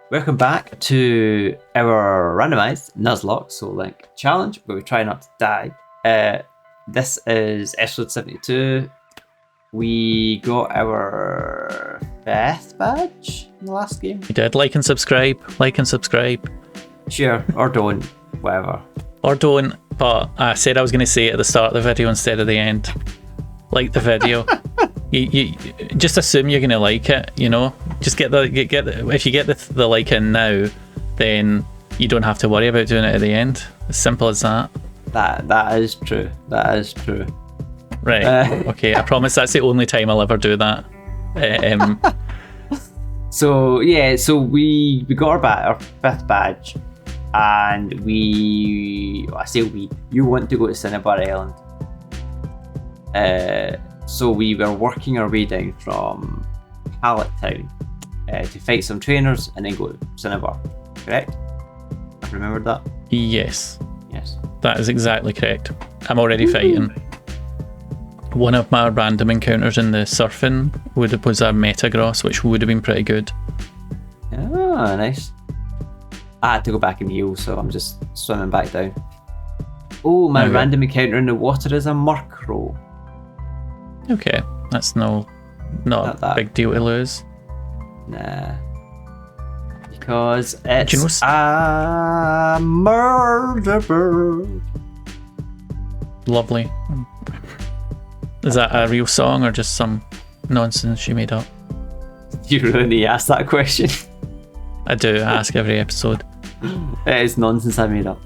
Welcome back to our randomized Nuzlocke SoulLink challenge, where we try not to die. This is episode 72. We got our 5th badge in the last game. You did. Like and subscribe. Sure, or don't, whatever. Or don't, but I said I was going to say it at the start of the video instead of the end. Like the video. you just assume you're going to like it, you know? Just get the if you get the like in now, then you don't have to worry about doing it at the end. As simple as that. That is true. That is true. Right. Okay, I promise that's the only time I'll ever do that. So we got our 5th badge, and you want to go to Cinnabar Island. So we were working our way down from Pallet Town to fight some trainers and then go to Cinnabar. Correct? I've remembered that? Yes. Yes. That is exactly correct. I'm already fighting. One of my random encounters in the surfing was a Metagross, which would have been pretty good. Ah, nice. I had to go back and heal, so I'm just swimming back down. Oh, my random encounter in the water is a Murkrow. Okay, that's not a big deal to lose. Nah. Because it's a murder bird. Lovely. Is that a real song or just some nonsense you made up? You really need to ask that question. I do, I ask every episode. It is nonsense I made up.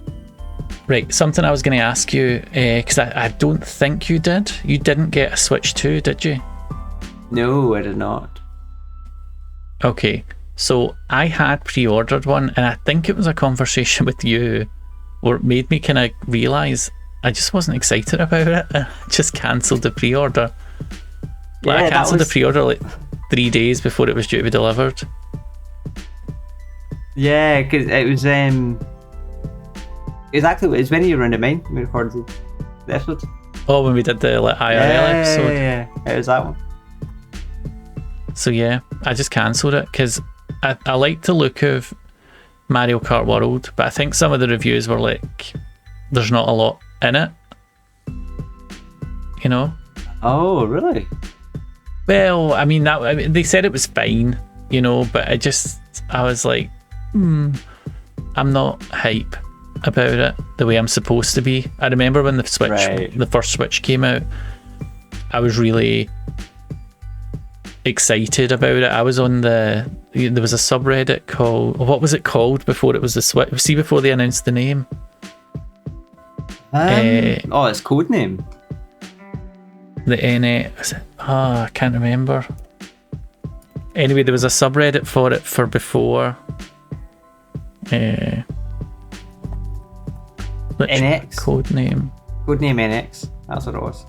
Right, something I was going to ask you, because I don't think you did. You didn't get a Switch 2, did you? No, I did not. Okay, so I had pre-ordered one, and I think it was a conversation with you where it made me kind of realise I just wasn't excited about it. I just cancelled the pre-order. I cancelled the pre-order like 3 days before it was due to be delivered. Yeah, because it was when you were in the mine we recorded the episode. Oh, when we did the IRL episode. Yeah, it was that one. So yeah, I just cancelled it because I like the look of Mario Kart World, but I think some of the reviews were like, there's not a lot in it, you know. Oh, really? Well, I mean they said it was fine, you know, but I was like, I'm not hype about it the way I'm supposed to be. I remember when the first Switch came out, I was really excited about it. I was on there was a subreddit called, what was it called before it was the Switch? See, before they announced the name. It's Codename. The NX. I can't remember. Anyway, there was a subreddit for it for before. NX. Codename NX. That's what it was.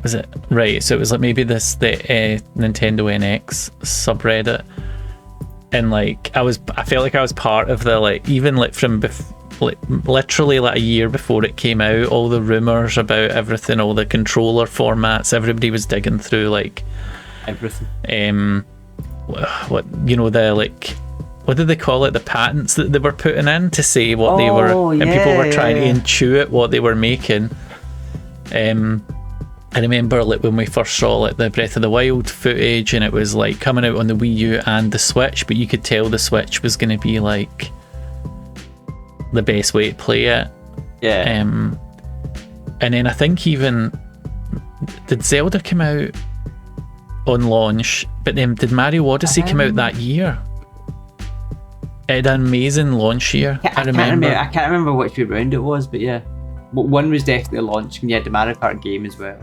Was it? Right, so it was like maybe the Nintendo NX subreddit. And like I felt like I was part of the, like, even like from literally like a year before it came out, all the rumours about everything, all the controller formats, everybody was digging through like everything. What, you know, the, like, what did they call it, the patents that they were putting in to say what they were, and people were trying to intuit what they were making. I remember like when we first saw like the Breath of the Wild footage, and it was like coming out on the Wii U and the Switch, but you could tell the Switch was going to be like the best way to play it. Yeah. And then I think even, did Zelda come out on launch, but then did Mario Odyssey come out that year? It had an amazing launch year. I can't remember which way round it was, but yeah, one was definitely launched, and you had the Mario Kart game as well.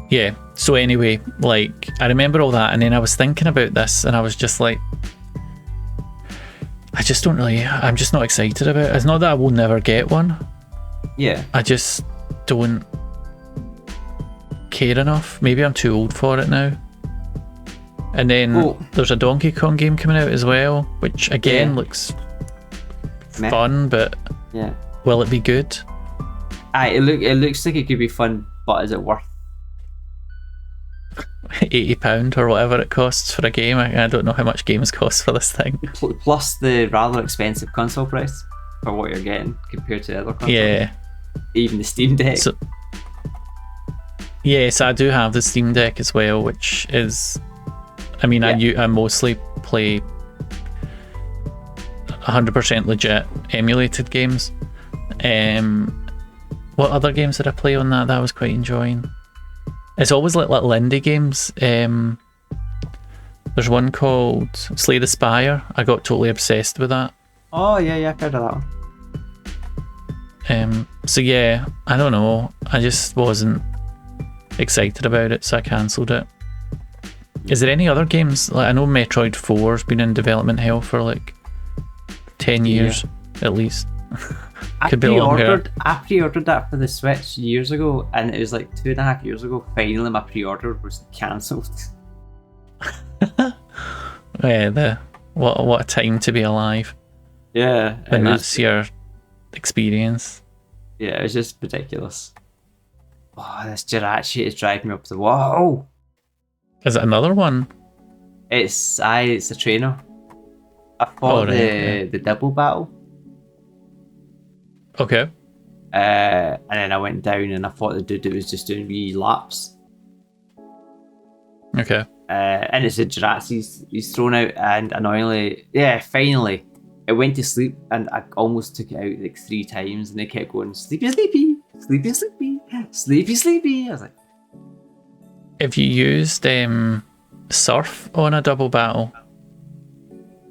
Yeah, so anyway, like, I remember all that, and then I was thinking about this, and I was just like, I'm just not excited about it. It's not that I will never get one. Yeah. I just don't care enough. Maybe I'm too old for it now. And then there's a Donkey Kong game coming out as well, which again looks fun, but will it be good? It looks like it could be fun, but is it worth £80 or whatever it costs for a game. I don't know how much games cost for this thing. Plus the rather expensive console price for what you're getting compared to other consoles. Yeah. Even the Steam Deck. So, yes, I do have the Steam Deck as well, which is, I mean, I mostly play 100% legit emulated games. What other games did I play on that I was quite enjoying? It's always like little indie games. There's one called Slay the Spire. I got totally obsessed with that. Oh yeah, I've heard of that one. So yeah, I don't know. I just wasn't excited about it, so I cancelled it. Is there any other games? Like I know Metroid 4's been in development hell for like 10 years at least. Could be longer. I pre-ordered that for the Switch years ago, and it was like 2.5 years ago. Finally, my pre-order was cancelled. Yeah, what a time to be alive. Yeah, and that's your experience. Yeah, it was just ridiculous. Oh, this Jirachi is driving me up the wall. Is it another one? It's a trainer. I fought the double battle. Okay. And then I went down and I fought the dude that was just doing wee laps. Okay. And it's a Jirachi he's thrown out, and annoyingly, finally, it went to sleep, and I almost took it out like 3 times, and they kept going, sleepy, sleepy, sleepy, sleepy, sleepy, sleepy. I was like, if you used surf on a double battle,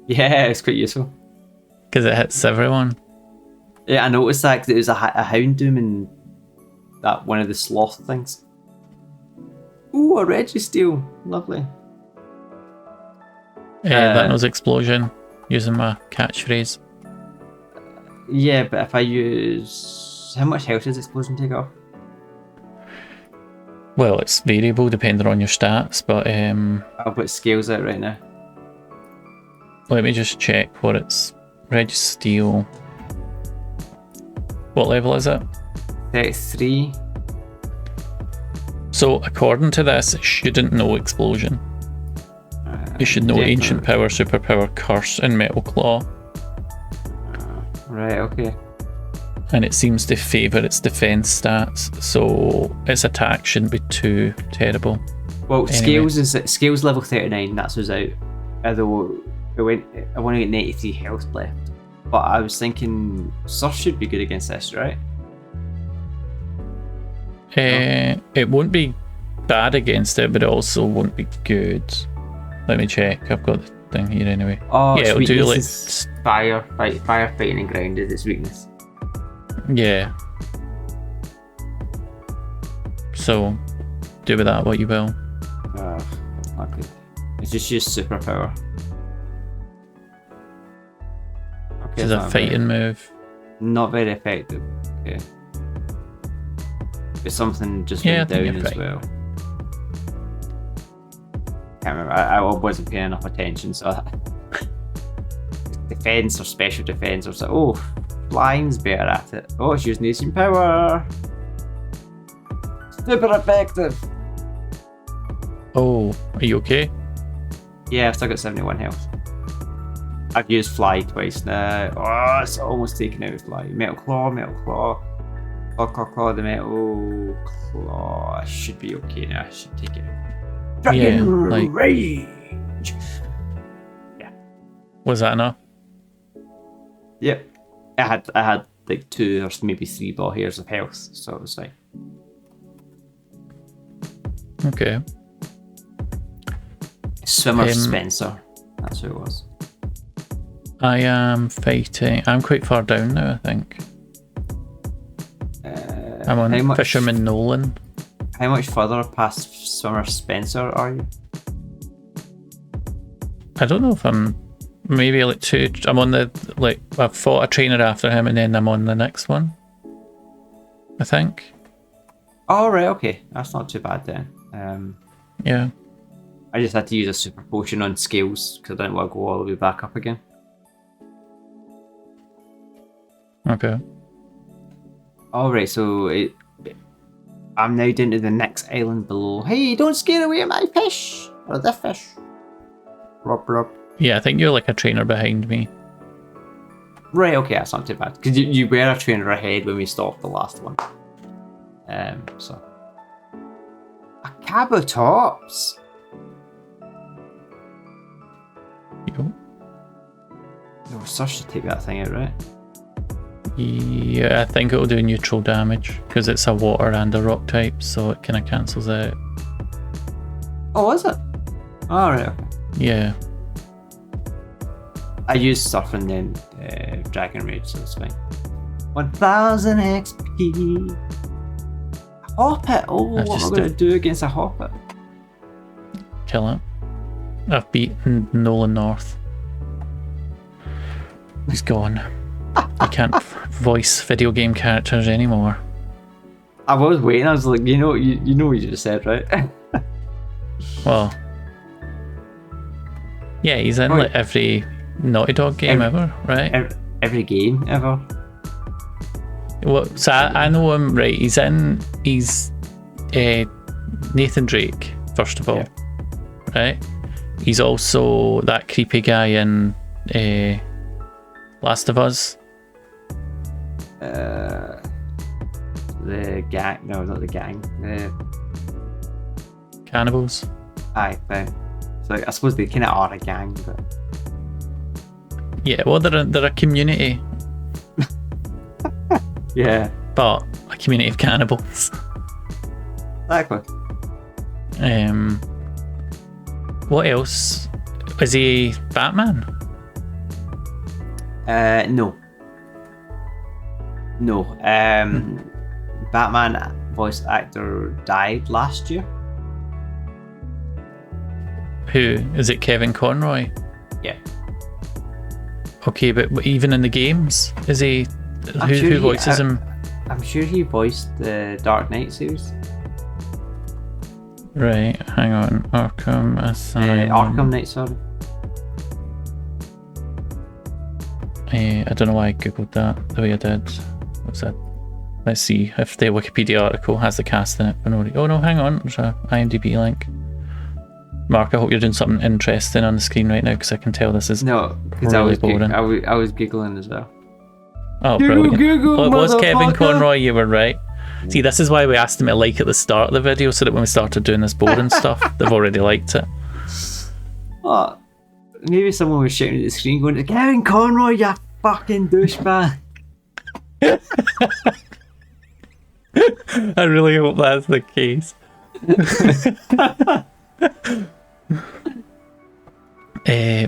yeah, it's quite useful because it hits everyone. Yeah, I noticed that because it was a Houndoom and that one of the sloth things. Ooh, a Registeel, lovely. That was explosion, using my catchphrase. Yeah, but if I use, how much health does explosion take off? Well, it's variable depending on your stats, but I'll put scales out right now. Let me just check what it's. Registeel. What level is it? 33. So according to this, it shouldn't know explosion. It should know ancient power, superpower, curse, and metal claw. Right, okay. And it seems to favour its defense stats, so its attack shouldn't be too terrible. Well, anyway. Scales level 39. That's who's out. Although I've only got 93 health left. But I was thinking Surf should be good against this, right? It won't be bad against it, but it also won't be good. Let me check. I've got the thing here anyway. Oh, yeah, it'll do like fire fighting and ground is its weakness. Yeah. So, do with that what you will. Not good. It's just use superpower. Okay, it's a fighting move. Not very effective. Okay. But something just went down as well. Can't remember. I wasn't paying enough attention, so defense or special defense, or so. Oh, flying's better at it. Oh, it's using ancient power. Super effective. Oh, are you okay? Yeah, I've still got 71 health. I've used fly twice now. Oh, it's almost taken out with fly. Metal claw, metal claw. Claw, the metal claw. I should be okay now. I should take it out. Dragon Rage! Yeah. Was that enough? Yep. I had like 2 or maybe 3 ball hairs of health, so it was fine. Okay. Swimmer Spencer. That's who it was. I am fighting. I'm quite far down now, I think. I'm on Fisherman Nolan. How much further past Swimmer Spencer are you? I don't know if I'm maybe like 2. I'm on the, like, I've fought a trainer after him and then I'm on the next one, I think. Oh, right, okay. That's not too bad then. Yeah. I just had to use a super potion on scales because I didn't want to go all the way back up again. Okay. Alright, so I'm now down to the next island below. Hey, don't scare away my fish! Or the fish. Blop, blop. Yeah, I think you're like a trainer behind me. Right, okay, that's not too bad. Because you were a trainer ahead when we stopped the last one. So. A Cabotops! Yo. No, Sush should take that thing out, right? Yeah, I think it'll do neutral damage because it's a water and a rock type, so it kind of cancels out. Oh, is it? Oh, right, okay. Yeah. I used Surf and then Dragon Rage, so it's fine. 1000 XP! Hoppet! Oh, what am I going to do against a Hoppet? Kill it. I've beaten Nolan North. He's gone. You can't voice video game characters anymore. I was waiting, I was like, you know what you just said, right? Well, yeah, he's in like every Naughty Dog game ever, right? Every game ever. Well, so I know him, right? He's Nathan Drake, first of all, right? He's also that creepy guy in Last of Us. The gang? No, not the gang. The Cannibals. aye, fine. So I suppose they kind of are a gang, but Yeah, well, they're a community, yeah, but a community of cannibals. exactly. What else? Is he Batman? No. Batman voice actor died last year. Who is it? Kevin Conroy. Yeah. Okay, but even in the games, is he? Who voices him? I'm sure he voiced the Dark Knight series. Right, hang on. Arkham Asylum. Arkham Knight, sorry. I don't know why I googled that the way I did. What's that? Let's see if the Wikipedia article has the cast in it. Oh no, hang on. There's a IMDb link. Mark, I hope you're doing something interesting on the screen right now because I can tell this is no, because really boring. I was giggling as well. Oh, brilliant. Google, well, it was Kevin motherfucker. Conroy, you were right. See, this is why we asked them to like at the start of the video so that when we started doing this boring stuff, they've already liked it. Oh, maybe someone was shouting at the screen going, Kevin Conroy, you fucking douchebag. I really hope that's the case.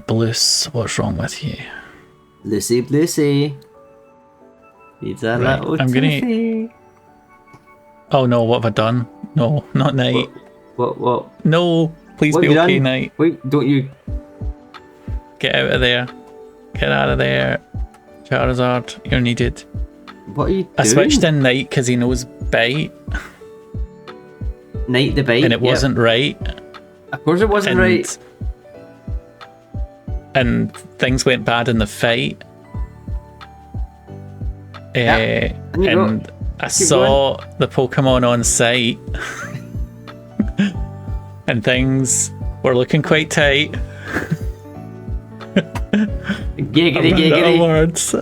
Blues, what's wrong with you? Lucy. Needs a Right, little I'm gonna- toothy. Oh no, what have I done? No, not Night. What? No, please What be have you okay, done? Night. Wait, don't you? Get out of there. Get out of there. Charizard, you're needed. What are you doing? I switched in Night because he knows Bite, Night the Bite, and it wasn't right. Of course it wasn't And, right. and things went bad in the fight. And you go. And I saw the Pokemon on site, and things were looking quite tight. Giggity. Words.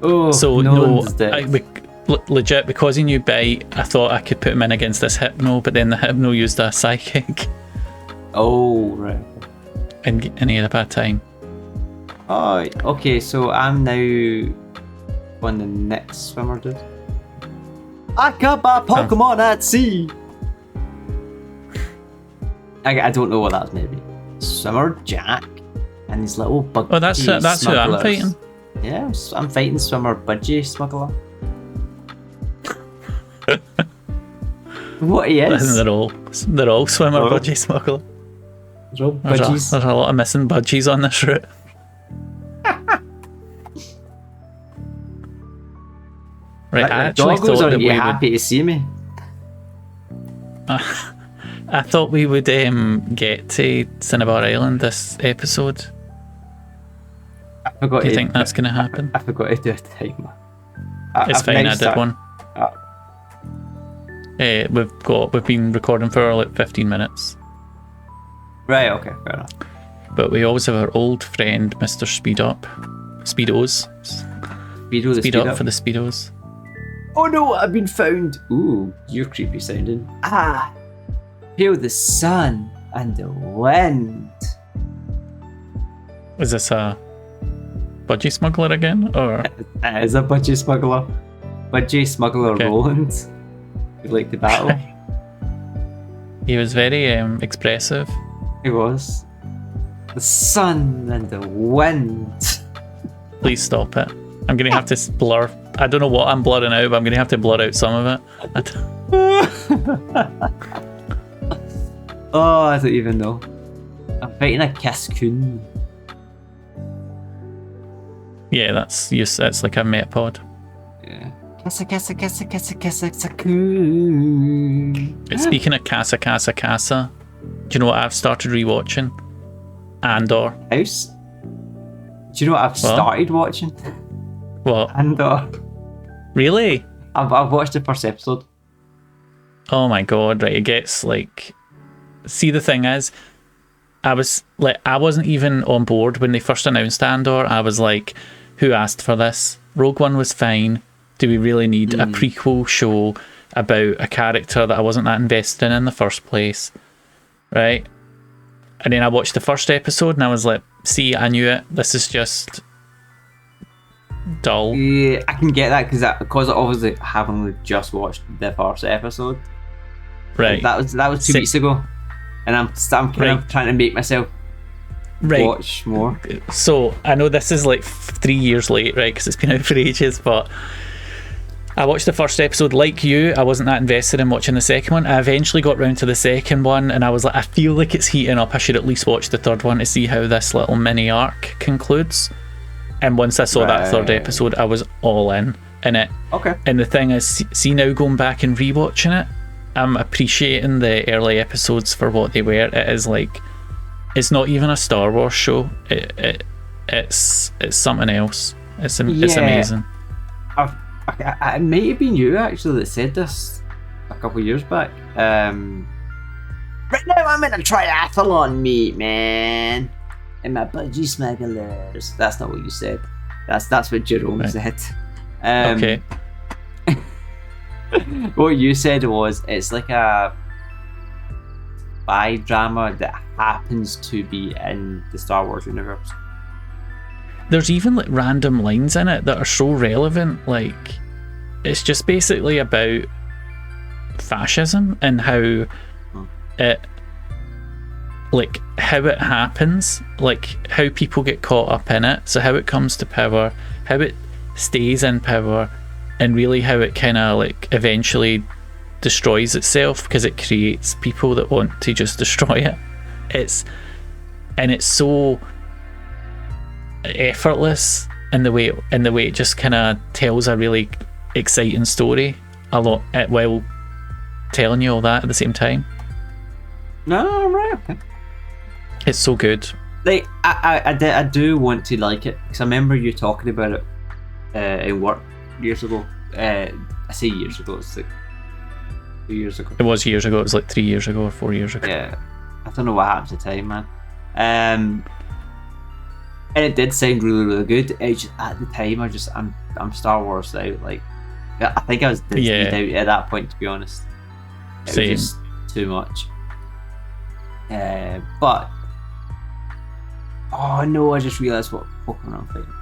Oh, So no no, one's dead. legit, because he knew Bite, I thought I could put him in against this Hypno, but then the Hypno used a Psychic, Oh, right. and he had a bad time. Oh, okay, so I'm now on the next swimmer, dude. I caught my Pokemon at sea! I don't know what that's maybe. Swimmer Jack and his little buggy Oh, that's who I'm smugglers. fighting. Yeah, I'm fighting Swimmer Budgie Smuggler. What he is? They're all swimmer Oh. budgie smuggler. They're all There's budgies. a lot of missing budgies on this route. Right, I actually Doggos, thought are that you we happy to see me? I thought we would get to Cinnabar Island this episode. I forgot Do you to- think that's going to happen? I forgot to do a timer. It's fine. I did one. Uh, We've been recording for like 15 minutes. right. Okay. Fair enough. But we always have our old friend, Mr. Speedos. Speed up for the Speedos. Oh no! I've been found. Ooh, you're creepy sounding. Feel the sun and the wind. Is this a budgie smuggler again, or? It is a budgie smuggler. Budgie smuggler Okay. Roland. You like the battle? He was very expressive. He was. The sun and the wind. Please stop it. I'm gonna have to blur. I don't know what I'm blurring out, but I'm gonna have to blur out some of it. Oh, I don't even know. I'm fighting a Cascoon. Yeah, that's like a metapod. Yeah. Cascoon. But speaking of Casa, do you know what I've started rewatching? Andor. House. Do you know what I've started watching? What? Andor. Really? I've watched the first episode. Oh my god! Right, it gets like. See, the thing is, I wasn't even on board when they first announced Andor. I was like, who asked for this? Rogue One was fine. Do we really need a prequel show about a character that I wasn't that invested in the first place? Right? And then I watched the first episode and I was like, see, I knew it. This is just dull. Yeah, I can get that because I obviously haven't just watched the first episode. Right. That was 2 weeks ago, and I'm kind of trying to make myself watch more. So I know this is like 3 years late, right? Because it's been out for ages, but I watched the first episode. Like you, I wasn't that invested in watching the second one. I eventually got round to the second one, and I was like, I feel like it's heating up. I should at least watch the third one to see how this little mini arc concludes. And once I saw that third episode, I was all in it. Okay. And the thing is, see now going back and rewatching it, I'm appreciating the early episodes for what they were. It is like, it's not even a Star Wars show. It's something else. It's amazing. It might have been you actually that said this a couple of years back. Right now I'm in a triathlon meet, man. And my budgie smugglers. That's not what you said. That's what Jerome said. Okay. What you said was it's like a spy drama that happens to be in the Star Wars universe. There's even like random lines in it that are so relevant. Like, it's just basically about fascism and how it happens, like how people get caught up in it. So how it comes to power, how it stays in power, and really how it kind of like eventually destroys itself because it creates people that want to just destroy it. It's so effortless in the way it just kind of tells a really exciting story a lot while telling you all that at the same time. No, right, okay. It's so good. Like I do want to like it because I remember you talking about it in work years ago. I say years ago, it's like 2 years ago. It was years ago. It was like 3 years ago or 4 years ago. Yeah, I don't know what happened to time, man. And it did sound really, really good. It's just, at the time, I'm Star Wars out. Like, I think I was Disneyed out at that point, to be honest. It Same. was just too much. But oh no, I just realised what Pokemon I'm fighting.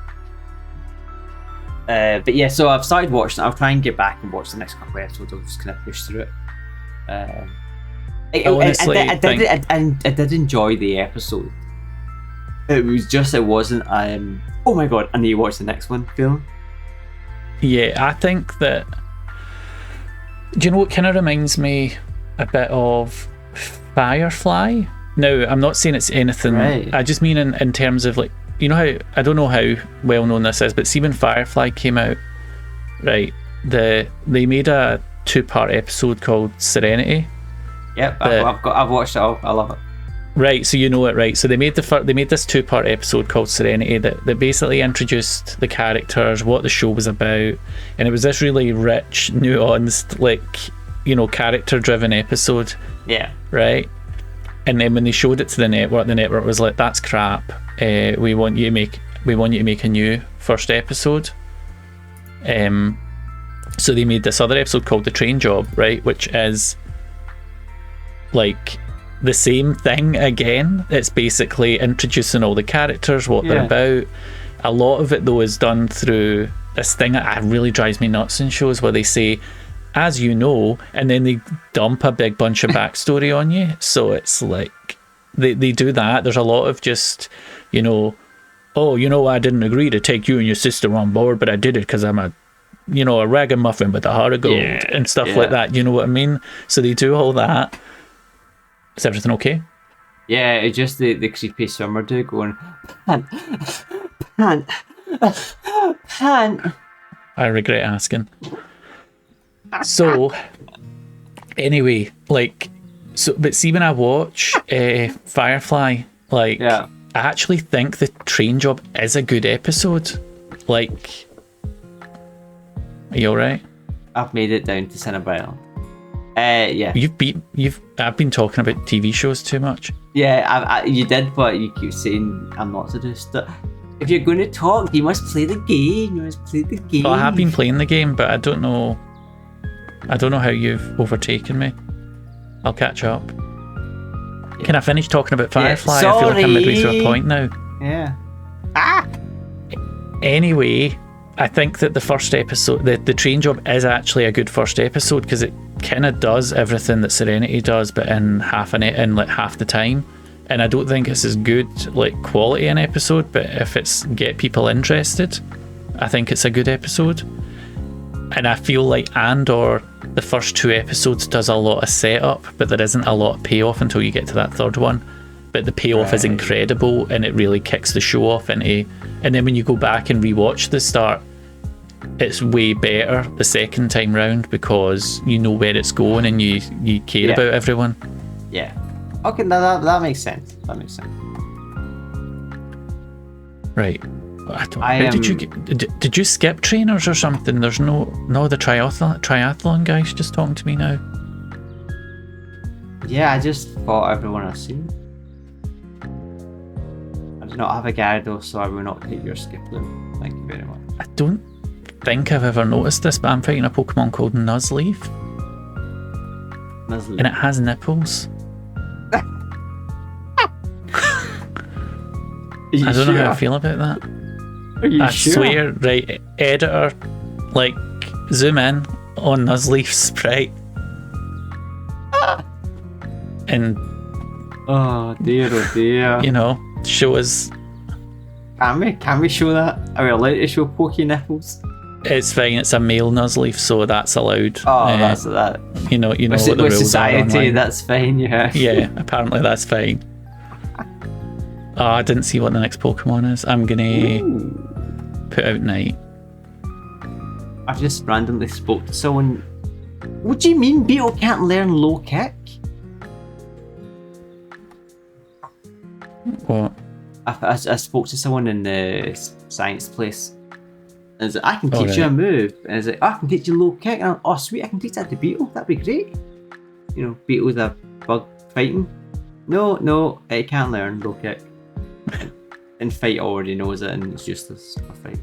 But yeah, so I've started watching. I'll try and get back and watch the next couple of episodes. I'll just kind of push through it. I did enjoy the episode. It wasn't. Oh my god! I need to watch the next one. Feeling. Yeah, I think that. Do you know what kind of reminds me a bit of Firefly? No, I'm not saying it's anything. Right. I just mean in terms of like, you know how, I don't know how well known this is, but see when Firefly came out, right? They made a 2-part episode called Serenity. Yep, I've watched it all. I love it. Right, so you know it, right? So they made they made this 2-part episode called Serenity that basically introduced the characters, what the show was about, and it was this really rich, nuanced, like, you know, character-driven episode. Yeah. Right. And then when they showed it to the network was like, "That's crap. We want you to make a new first episode." So they made this other episode called The Train Job, right, which is like the same thing again. It's basically introducing all the characters, what they're about. A lot of it though is done through this thing that really drives me nuts in shows where they say, "As you know," and then they dump a big bunch of backstory on you. So it's like they do that. There's a lot of just, you know, "Oh, you know, I didn't agree to take you and your sister on board, but I did it because I'm a ragamuffin with a heart of gold," and stuff like that. You know what I mean? So they do all that. Is everything okay? Yeah, it's just the creepy swimmer dude going, "Pant, pant, pant." I regret asking. So, anyway, like, but see, when I watch Firefly, like, I actually think The Train Job is a good episode. Like, are you alright? I've made it down to Cinnabon. Yeah. I've been talking about TV shows too much. Yeah, you did, but you keep saying I'm not to do stuff. If you're going to talk, you must play the game. You must play the game. Well, I have been playing the game, but I don't know how you've overtaken me. I'll catch up. Yeah. Can I finish talking about Firefly? Yeah, I feel like I'm midway through a point now. Yeah. Anyway, I think that the first episode, the Train Job, is actually a good first episode because it kind of does everything that Serenity does, but in half the time. And I don't think it's as good like quality an episode, but if it's get people interested, I think it's a good episode. And I feel like Andor, the first 2 episodes, does a lot of setup, but there isn't a lot of payoff until you get to that third one. But the payoff is incredible, and it really kicks the show off into. And then when you go back and rewatch the start, it's way better the second time round because you know where it's going and you care about everyone. Yeah. Okay, that makes sense. That makes sense. Right. Did you skip trainers or something? There's no the triathlon guy's just talking to me now. Yeah, I just thought everyone I've seen. I do not have a Gyarados, so I will not take your skip loop. Thank you very much. I don't think I've ever noticed this, but I'm fighting a Pokemon called Nuzleaf. And it has nipples. I don't know how I feel about that. Are you I sure? swear, right, editor, like, zoom in on Nuzleaf's sprite. And oh dear. You know, show us. Can we show that? Are we allowed to show Poke nipples? It's fine. It's a male Nuzleaf, so that's allowed. Oh, that's that. You know what the rules society, are online. That's fine. Yeah. Yeah, apparently that's fine. Oh, I didn't see what the next Pokemon is. I'm gonna put out Night. I've just randomly spoke to someone. What do you mean Beetle can't learn low kick? What? I spoke to someone in the science place. And it's like, I can teach you a move. And it's like, I can teach you low kick. And I'm, oh, sweet, I can teach that to Beetle. That'd be great. You know, Beetle's a bug fighting. No, it can't learn low kick. And Fight already knows it, and it's useless for Fight.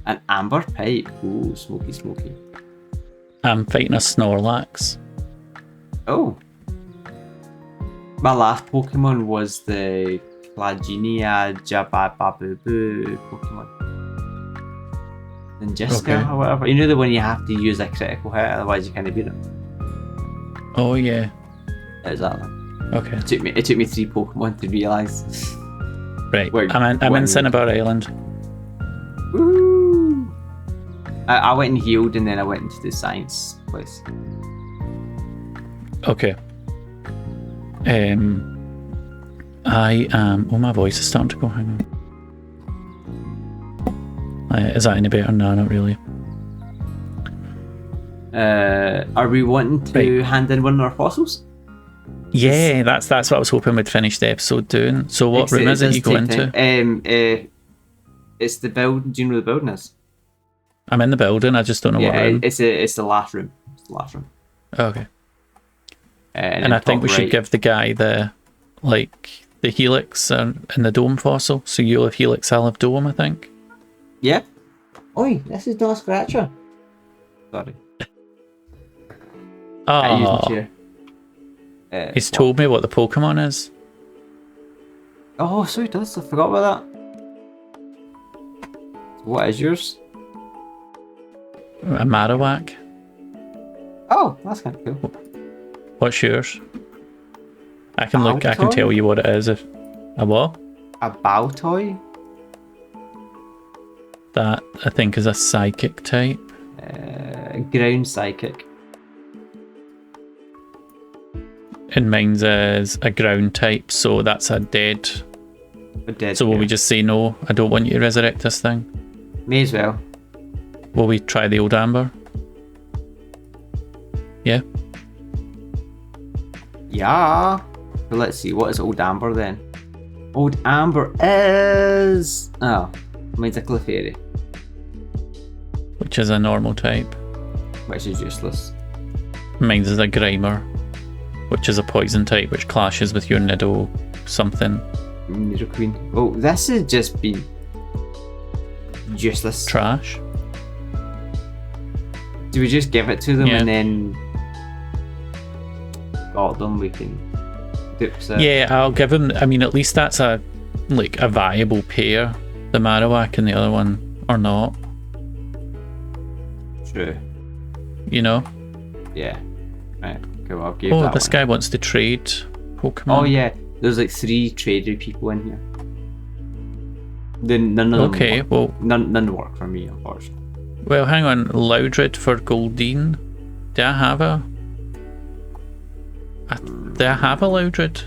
An Amber Pipe. Ooh, smoky. I'm fighting a Snorlax. Oh. My last Pokemon was the Claginia Jabababubu Pokemon. And Jiska or whatever. You know the one you have to use a critical hit, otherwise you can't beat it. Oh yeah. It was that one. Okay. It took me 3 Pokemon to realise. Right. I'm in Cinnabar Island. Woo! I went and healed, and then I went into the science place. Okay. I am. Oh, my voice is starting to go. Hang on. Is that any better? No, not really. Are we wanting to hand in one of our fossils? Yeah, that's what I was hoping we'd finish the episode doing. So what room is it you go into? It's the building. Do you know where the building is? I'm in the building. I just don't know what room. It's the last room. It's the last room. Okay. And I think we should right. give the guy the helix and the dome fossil. So you'll have helix, I'll have dome, I think. Yeah. Oi, this is not a scratcher. Sorry. I used the chair. He's told me what the Pokemon is. Oh, so he does. I forgot about that. What is yours? A Marowak. Oh, that's kind of cool. What's yours? I can look. I can tell you what it is. If a what? A Baltoy. That I think is a psychic type. Ground psychic. And mine's is a ground type, so that's a dead. So will we just say no? I don't want you to resurrect this thing. May as well. Will we try the old amber? Yeah. Yeah. But let's see. What is old amber then? Old amber is mine's a Clefairy, Which is a normal type. which is useless. Mine's is a Grimer, which is a poison type, which clashes with your Nido something. Nido Queen. Oh, this has just been useless. Trash. Do we just give it to them Yeah. and then got them? We can dupes it. Yeah, I'll give him. I mean, at least that's a viable pair. The Marowak and the other one are not. True. You know. Yeah. Right. Okay, well, I'll give Oh, that this one. guy wants to trade Pokemon. Oh yeah, there's like 3 traded people in here. Then none of them. Okay, well, none work for me, unfortunately. well, hang on. Loudred for Goldeen. Do I have a? Do I have a Loudred?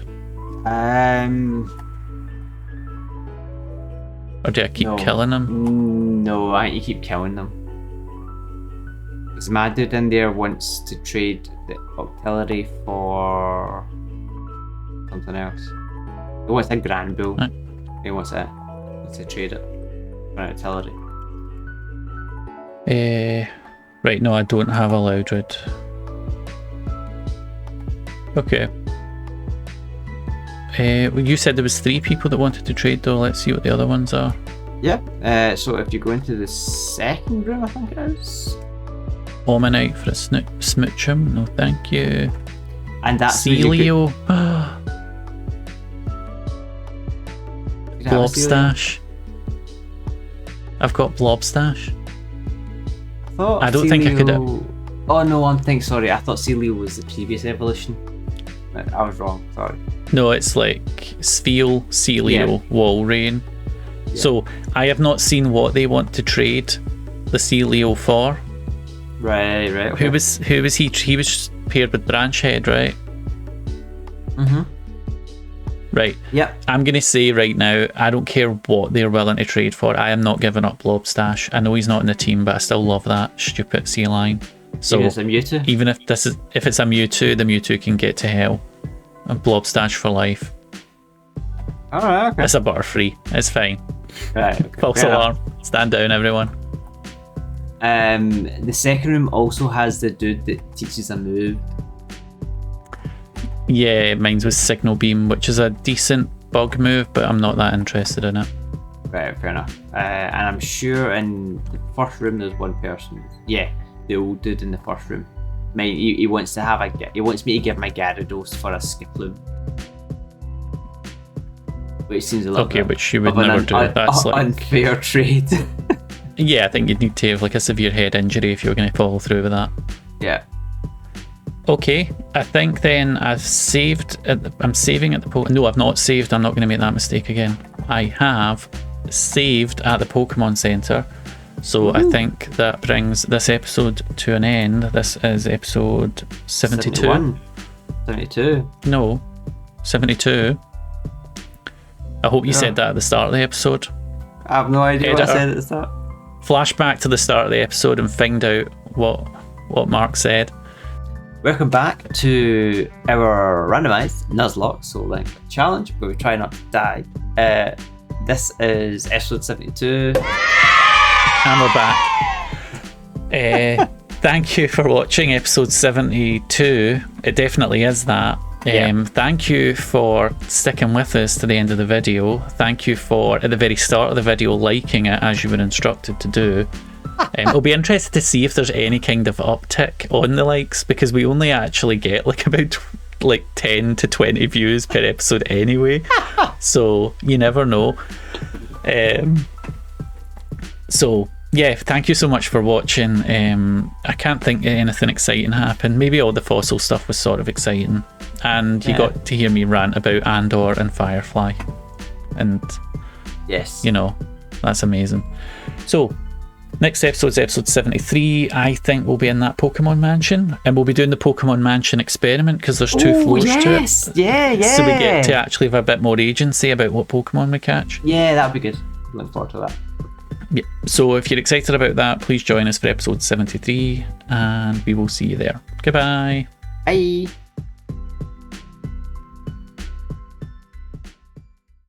Or do I keep killing them? No, I think you keep killing them. Because my dude in there wants to trade the Octillery for something else. He wants a Grand Bull. Right. He wants to trade it for an Octillery. Right, no, I don't have a Loudred. Okay. Well, you said there was 3 people that wanted to trade though. Let's see what the other ones are. Yeah. So if you go into the second room, I think it is. Omanite for a Smoochum. No, thank you. And that's where you Celio. could have a Celio. Blobstash. I've got Blobstash. I don't think I could. Oh no, sorry. I thought Celio was the previous evolution. I was wrong. Sorry. No, it's like Spheal, Celio, Walrein. Yeah. So I have not seen what they want to trade the Celio for. Right. Okay. Who was he? He was paired with Branchhead, right? Mhm. Right. Yep. I'm gonna say right now, I don't care what they're willing to trade for. I am not giving up Blobstash. I know he's not in the team, but I still love that stupid sea line. So even if it's a Mewtwo? Even if it's a Mewtwo, the Mewtwo can get to hell. And Blobstash for life. Alright, okay. It's a Butterfree. It's fine. Right, okay. False alarm. Stand down, everyone. The second room also has the dude that teaches a move. Yeah, mine's with Signal Beam, which is a decent bug move, but I'm not that interested in it. Right, fair enough. And I'm sure in the first room there's one person. Yeah, the old dude in the first room. He wants to he wants me to give my Gyarados for a Skiploom. Which seems a little bit which you would never do. That's like unfair trade. Yeah, I think you'd need to have like a severe head injury if you were going to follow through with that. Yeah. Okay, I think then I'm saving at the No, I've not saved. I'm not going to make that mistake again. I have saved at the Pokemon Center. So I think that brings this episode to an end. This is episode 72. 72. No, 72. I hope you said that at the start of the episode. I have no idea what I said at the start. Flashback to the start of the episode and find out what Mark said. Welcome back to our randomized Nuzlocke SoulLink-ed challenge, where we try not to die. This is episode 72. And we're back. Thank you for watching episode 72. It definitely is that. Thank you for sticking with us to the end of the video. Thank you for, at the very start of the video, liking it as you were instructed to do. It'll be interesting to see if there's any kind of uptick on the likes, because we only actually get like about 10 to 20 views per episode anyway. So you never know. So yeah, thank you so much for watching. I can't think anything exciting happened. Maybe all the fossil stuff was sort of exciting, and you got to hear me rant about Andor and Firefly, and yes, you know, that's amazing. So next episode's episode 73. I think we'll be in that Pokemon mansion, and we'll be doing the Pokemon mansion experiment, because there's two floors to it. Yeah. So we get to actually have a bit more agency about what Pokemon we catch. Yeah, that'll be good. Looking forward to that. Yeah. So if you're excited about that, please join us for episode 73, and we will see you there. Goodbye. Bye.